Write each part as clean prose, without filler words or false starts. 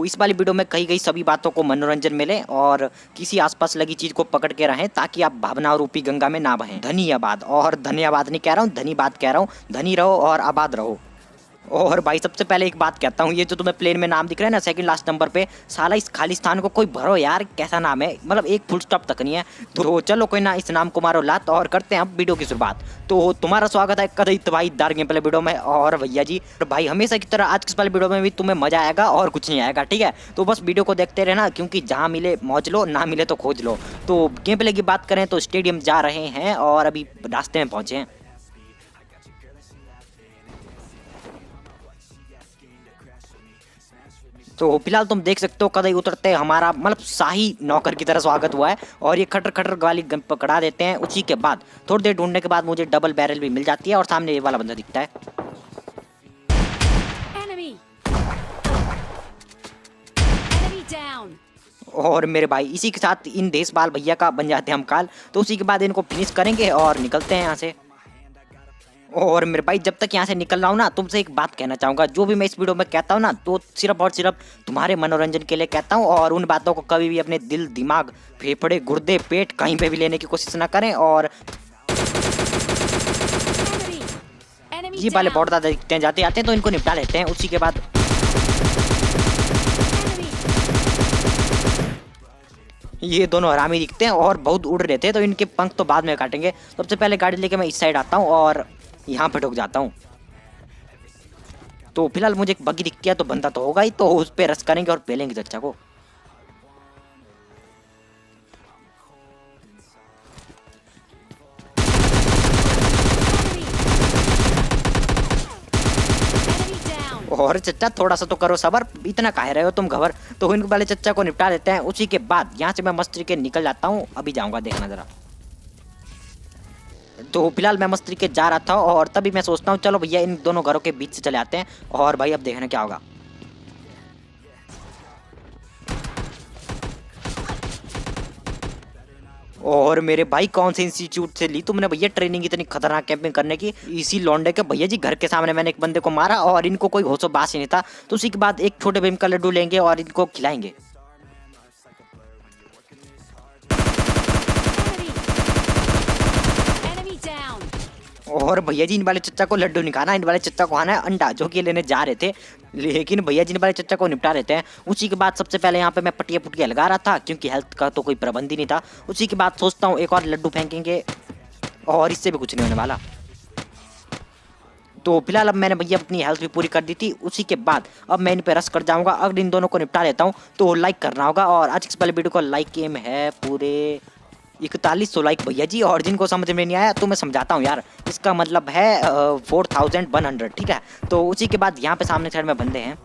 तो इस वाली वीडियो में कही गई सभी बातों को मनोरंजन मिले और किसी आसपास लगी चीज को पकड़ के रहें ताकि आप भावना रूपी गंगा में ना बहें। धन्यवाद। और धन्यवाद नहीं कह रहा हूँ, धनी बात कह रहा हूँ। धनी रहो और आबाद रहो। और भाई सबसे पहले एक बात कहता हूँ, ये जो तुम्हें प्लेन में नाम दिख रहा है ना सेकंड लास्ट नंबर पे, साला इस खालिस्तान को कोई भरो यार, कैसा नाम है, मतलब एक फुल स्टॉप तक नहीं है। तो चलो कोई ना, इस नाम को मारो लात और करते हैं अब वीडियो की शुरुआत। तो तुम्हारा स्वागत है कदई तबाहीदार गेम प्ले वीडियो में। और भैया जी भाई हमेशा की तरह आज के वाले वीडियो में भी तुम्हें मजा आएगा और कुछ नहीं आएगा, ठीक है। तो बस वीडियो को देखते रहना, क्योंकि जहाँ मिले मौज लो, ना मिले तो खोज लो। तो गेम प्ले की बात करें तो स्टेडियम जा रहे हैं और अभी रास्ते में पहुंचे हैं। तो फिलहाल तुम देख सकते हो कदई उतरते हमारा मतलब शाही नौकर की तरह स्वागत हुआ है और ये खटर खटर वाली गन पकड़ा देते हैं। उसी के बाद थोड़ी देर ढूंढने के बाद मुझे डबल बैरल भी मिल जाती है और सामने ये वाला बंदा दिखता है। और मेरे भाई इसी के साथ इन देशपाल भैया का बन जाते हैं हम काल। तो उसी के बाद इनको फिनिश करेंगे और निकलते हैं यहाँ से। और मेरे भाई जब तक यहाँ से निकल रहा हूँ ना, तुमसे एक बात कहना चाहूँगा, जो भी मैं इस वीडियो में कहता हूँ ना, तो सिर्फ और सिर्फ तुम्हारे मनोरंजन के लिए कहता हूँ। और उन बातों को कभी भी अपने दिल, दिमाग, फेफड़े, गुर्दे, पेट कहीं पे भी लेने की कोशिश ना करें। और ये वाले बहुत ज़्यादा दिखते हैं, जाते आते हैं तो इनको निपटा लेते हैं। उसी के बाद ये दोनों हरामी दिखते हैं और बहुत उड़ रहे थे, तो इनके पंख तो बाद में काटेंगे। सबसे पहले गाड़ी लेके मैं इस साइड आता हूँ और यहाँ पे ठुक जाता हूँ। तो फिलहाल मुझे एक बग्गी दिखती है, तो बंदा तो होगा ही, तो उस पे रस करेंगे और पेलेंगे चच्चा को। और चच्चा थोड़ा सा तो करो सबर, इतना काहे रहे हो तुम घबर। तो इनके वाले चच्चा को निपटा देते हैं। उसी के बाद यहाँ से मैं मस्ती के निकल जाता हूँ। अभी जाऊंगा, देखना जरा। तो फिलहाल मैं मस्ती के जा रहा था और तभी मैं सोचता हूँ चलो भैया इन दोनों घरों के बीच से चले आते हैं। और भाई अब देखना क्या होगा। और मेरे भाई कौन से इंस्टीट्यूट से ली तुमने भैया ट्रेनिंग इतनी खतरनाक कैंपिंग करने की? इसी लौंडे के भैया जी घर के सामने मैंने एक बंदे को मारा और इनको कोई होशो बास ही नहीं था। तो उसी के बाद एक छोटे भीम का लड्डू लेंगे और इनको खिलाएंगे। और भैया जी इन वाले चच्चा को लड्डू नहीं खाना, इन वाले चच्चा को खाना है अंडा, जो कि लेने जा रहे थे। लेकिन भैया जी इन वाले चच्चा को निपटा देते हैं। उसी के बाद सबसे पहले यहाँ पे मैं पटिया पुटिया लगा रहा था, क्योंकि हेल्थ का तो कोई प्रबंध ही नहीं था। उसी के बाद सोचता हूँ एक और लड्डू फेंकेंगे और इससे भी कुछ नहीं होने वाला। तो फिलहाल अब मैंने भैया अपनी हेल्थ भी पूरी कर दी थी। उसी के बाद अब मैं इन पे रश कर जाऊंगा। अगर इन दोनों को निपटा लेता हूँ तो लाइक करना होगा। और आज के वाले वीडियो को लाइक एम है पूरे 4100 लाइक भैया जी। और जिनको समझ में नहीं आया तो मैं समझाता हूँ यार, इसका मतलब है 4100, ठीक है। तो उसी के बाद यहाँ पे सामने साइड में बंदे हैं।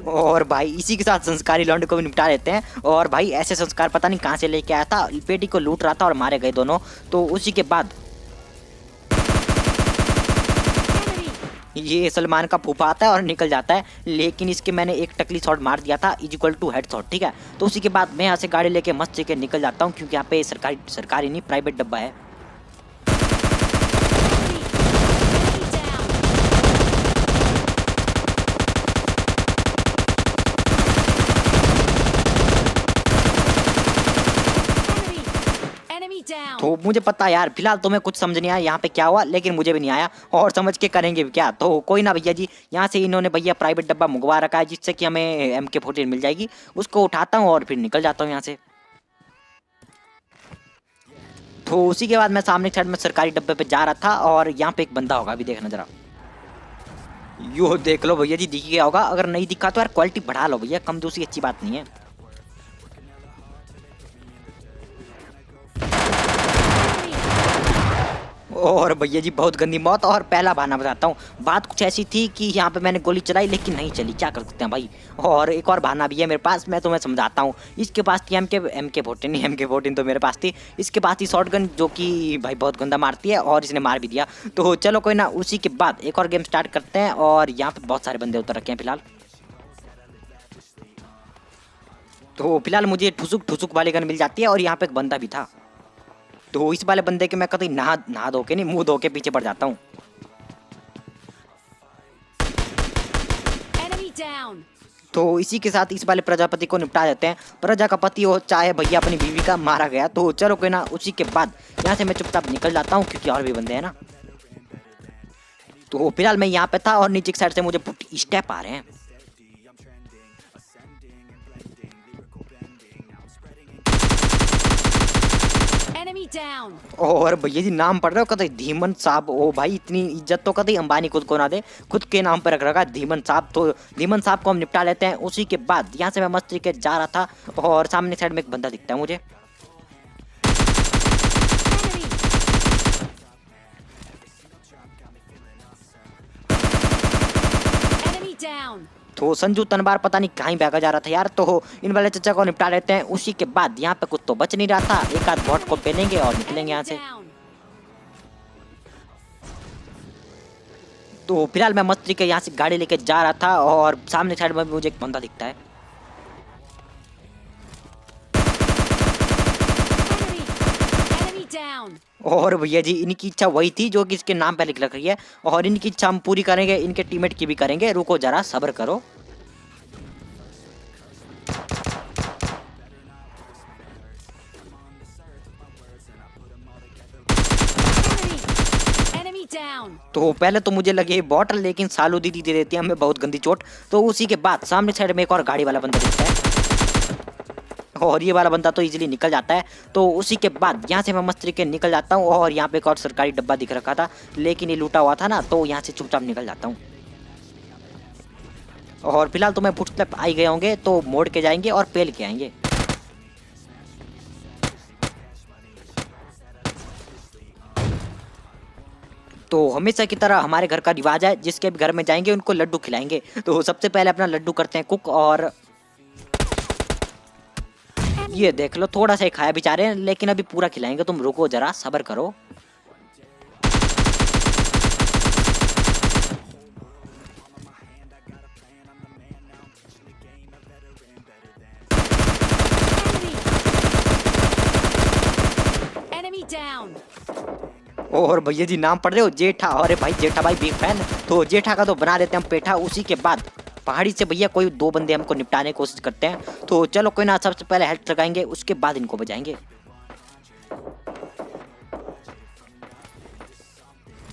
और भाई इसी के साथ संस्कारी लौंडे को भी निपटा लेते हैं। और भाई ऐसे संस्कार पता नहीं कहाँ से लेके आया था, पेटी को लूट रहा था और मारे गए दोनों। तो उसी के बाद ये सलमान का फूफा आता है और निकल जाता है। लेकिन इसके मैंने एक टकली शॉट मार दिया था इक्वल टू हेड शॉट, ठीक है। तो उसी के बाद मैं यहाँ से गाड़ी लेके मस्त के निकल जाता हूँ, क्योंकि यहाँ पे सरकारी नहीं प्राइवेट डब्बा है। तो मुझे पता यार, फिलहाल तुम्हें कुछ समझ नहीं आया यहाँ पे क्या हुआ, लेकिन मुझे भी नहीं आया और समझ के करेंगे भी क्या। तो कोई ना भैया जी, यहाँ से इन्होंने भैया प्राइवेट डब्बा मंगवा रखा है जिससे कि हमें MK14 मिल जाएगी। उसको उठाता हूँ और फिर निकल जाता हूँ यहाँ से। तो उसी के बाद मैं सामने साइड में सरकारी डब्बे पे जा रहा था और यहाँ पे एक बंदा होगा, अभी देखना जरा। यो देख लो भैया जी, दिख गया होगा। अगर नहीं दिखा तो यार क्वालिटी बढ़ा लो भैया, कम दूसरी अच्छी बात नहीं है। और भैया जी बहुत गंदी मौत। और पहला बहाना बताता हूँ, बात कुछ ऐसी थी कि यहाँ पे मैंने गोली चलाई लेकिन नहीं चली, क्या कर सकते हैं भाई। और एक और बहाना भी है मेरे पास, मैं तुम्हें समझाता हूँ। इसके पास थी MK14 नहीं, MK14 तो मेरे पास थी। इसके पास थी शॉटगन, जो कि भाई बहुत गंदा मारती है और इसने मार भी दिया। तो चलो कोई ना, उसी के बाद एक और गेम स्टार्ट करते हैं। और यहाँ पे बहुत सारे बंदे उतर रखे हैं फिलहाल। तो फिलहाल मुझे ठुसुक ठुसुक वाले गन मिल जाती है और यहाँ पे एक बंदा भी था। तो इस वाले बंदे के मैं कभी नहा नहा धो के नहीं, मुंह धो के पीछे पड़ जाता हूँ। तो इसी के साथ इस वाले प्रजापति को निपटा देते हैं। प्रजा का पति हो चाहे भैया अपनी बीवी का मारा गया। तो चलो कोई ना, उसी के बाद यहाँ से मैं चुपचाप निकल जाता हूँ क्योंकि और भी बंदे हैं ना। तो फिलहाल मैं यहाँ पे था और नीचे की साइड से मुझे स्टेप आ रहे हैं। और भैया जी नाम पढ़ रहे हो कभी धीमन साहब। ओ भाई इतनी इज्जत तो कभी अंबानी खुद को ना दे, खुद के नाम पर रख रखा है धीमन साहब। तो धीमन साहब को हम निपटा लेते हैं। उसी के बाद यहाँ से मैं मस्त तरीके जा रहा था और सामने साइड में एक बंदा दिखता है मुझे। तो संजू तनवार पता नहीं कहीं भागा जा रहा था यार। तो इन वाले चचा को निपटा लेते हैं। उसी के बाद यहाँ पे कुछ तो बच नहीं रहा था, एक आध बॉट को पहनेंगे और निकलेंगे यहाँ से। तो फिलहाल मैं मस्त तरीके यहाँ से गाड़ी लेके जा रहा था और सामने साइड में मुझे एक बंदा दिखता है। और भैया जी इनकी इच्छा वही थी जो कि इसके नाम पे लिख रखी है और इनकी इच्छा हम पूरी करेंगे, इनके टीममेट की भी करेंगे। रुको जरा सब्र करो। तो पहले तो मुझे लगे बॉटल, लेकिन सालू दीदी दे देती है हमें बहुत गंदी चोट। तो उसी के बाद सामने साइड में एक और गाड़ी वाला बंदा दिखता है और ये वाला बंदा तो इजीली निकल जाता है। तो उसी के बाद यहाँ से मैं मस्त तरीके निकल जाता हूँ और यहाँ पे एक और सरकारी डब्बा दिख रखा था, लेकिन ये लूटा हुआ था ना, तो यहाँ से चुपचाप निकल जाता हूँ। और फिलहाल तो मैं फुटस्टेप आ ही गए होंगे, तो मोड़ के जाएंगे और पेल के आएंगे। तो हमेशा की तरह हमारे घर का रिवाज है, जिसके भी घर में जाएंगे उनको लड्डू खिलाएंगे। तो सबसे पहले अपना लड्डू करते हैं कुक। और ये देख लो थोड़ा सा ही खाया बेचारे हैं, लेकिन अभी पूरा खिलाएंगे। तुम रुको जरा सब्र करो। और भैया जी नाम पढ़ रहे हो जेठा। अरे भाई जेठा भाई बिग फैन। तो जेठा का तो बना देते हैं हम पेठा। उसी के बाद पहाड़ी से भैया कोई दो बंदे हमको निपटाने की कोशिश करते हैं। तो चलो कोई ना, सबसे पहले हेल्थ लगाएंगे, उसके बाद इनको बजाएंगे।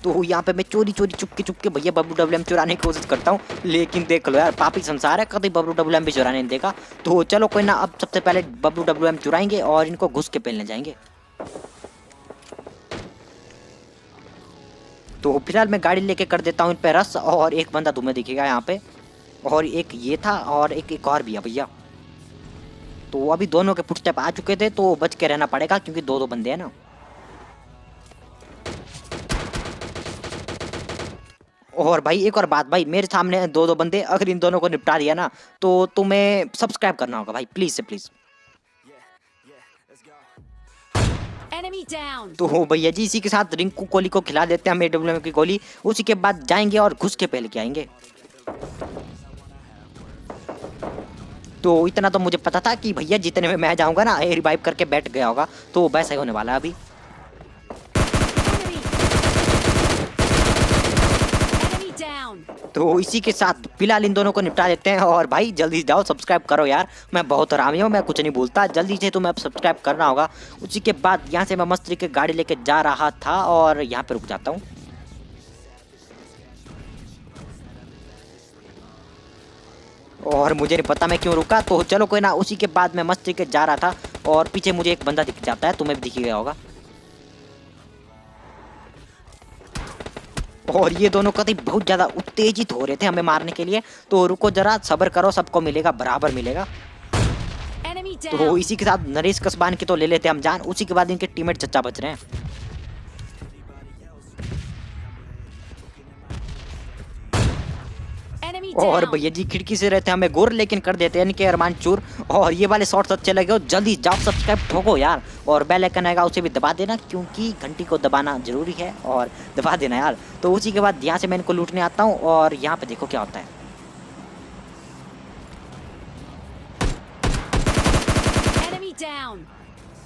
तो यहाँ पे मैं चोरी चोरी चुपके भैया WWM चुराने की कोशिश करता हूँ, लेकिन देख लो यार पापी संसार है, कभी WWM भी चुराने नहीं देगा। तो चलो कोई ना, अब सबसे पहले WWM चुराएंगे और इनको घुस के पेलने जाएंगे। तो फिलहाल मैं गाड़ी लेके कर देता हूँ इन पे रस। और एक बंदा तुम्हें दिखेगा यहाँ पे, और एक ये था और एक और भी है भैया। तो अभी दोनों के फुटस्टेप आ चुके थे, तो बच के रहना पड़ेगा क्योंकि दो दो बंदे हैं ना। और भाई एक और बात, भाई मेरे सामने दो दो बंदे, अगर इन दोनों को निपटा दिया ना तो तुम्हें सब्सक्राइब करना होगा भाई, प्लीज से प्लीज। तो हो भैया जी इसी के साथ रिंकू कोहली को खिला देते हैं हम AWM की गोली। उसी के बाद जाएंगे और घुस के पहले के आएंगे। तो इतना तो मुझे पता था कि भैया जितने में मैं जाऊंगा ना, ये रिवाइव करके बैठ गया होगा, तो वैसा ही होने वाला है अभी। तो इसी के साथ फिलहाल इन दोनों को निपटा देते हैं। और भाई जल्दी जाओ सब्सक्राइब करो यार, मैं बहुत हरामी हूँ, मैं कुछ नहीं भूलता, जल्दी से तुम्हें अब सब्सक्राइब करना होगा। उसी के बाद यहाँ से मैं मस्त तरीके गाड़ी लेके जा रहा था और यहाँ पे रुक जाता हूँ। और मुझे नहीं पता मैं क्यों रुका। तो चलो कोई ना, उसी के बाद मैं मस्त तरीके जा रहा था और पीछे मुझे एक बंदा दिख जाता है, तुम्हें भी दिख गया होगा। और ये दोनों कभी बहुत ज्यादा उत्तेजित हो रहे थे हमें मारने के लिए। तो रुको जरा सब्र करो, सबको मिलेगा बराबर मिलेगा। तो इसी के साथ नरेश कसबान की तो ले लेते हम जान। उसी के बाद इनके टीममेट चच्चा बच रहे हैं। और भैया जी खिड़की से रहते हमें गुर, लेकिन कर देते हैं इनके अरमान चूर। और ये वाले शॉट्स अच्छे लगे हो, जल्दी जाओ सब्सक्राइब ठोको यार, और बेल आइकन आएगा उसे भी दबा देना, क्योंकि घंटी को दबाना जरूरी है, और दबा देना यार। तो उसी के बाद यहाँ से मैं इनको लूटने आता हूँ और यहाँ पे देखो क्या होता है।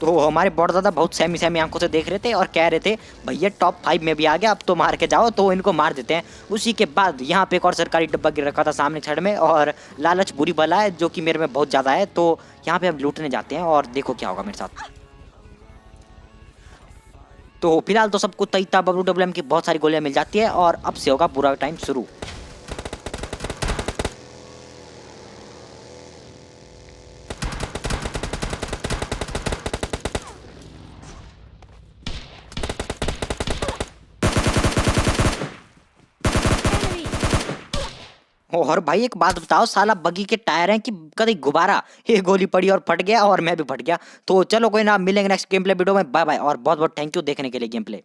तो हमारे बॉट दादा बहुत सहमी सहमी आंखों से देख रहे थे और कह रहे थे भैया टॉप 5 में भी आ गया, अब तो मार के जाओ। तो इनको मार देते हैं। उसी के बाद यहाँ पे एक और सरकारी डब्बा गिर रखा था सामने छड़ में, और लालच बुरी बला है जो कि मेरे में बहुत ज़्यादा है। तो यहाँ पे हम लूटने जाते हैं और देखो क्या होगा मेरे साथ। तो फिलहाल तो सबको तईता बबलू डब्ल्यू की बहुत सारी गोलियां मिल जाती है और अब से होगा पूरा टाइम शुरू। और भाई एक बात बताओ, साला बगी के टायर हैं कि कभी गुब्बारा, ये गोली पड़ी और फट गया और मैं भी फट गया। तो चलो कोई ना, मिलेंगे नेक्स्ट गेम प्ले वीडियो में। बाय बाय और बहुत बहुत थैंक यू देखने के लिए गेम प्ले।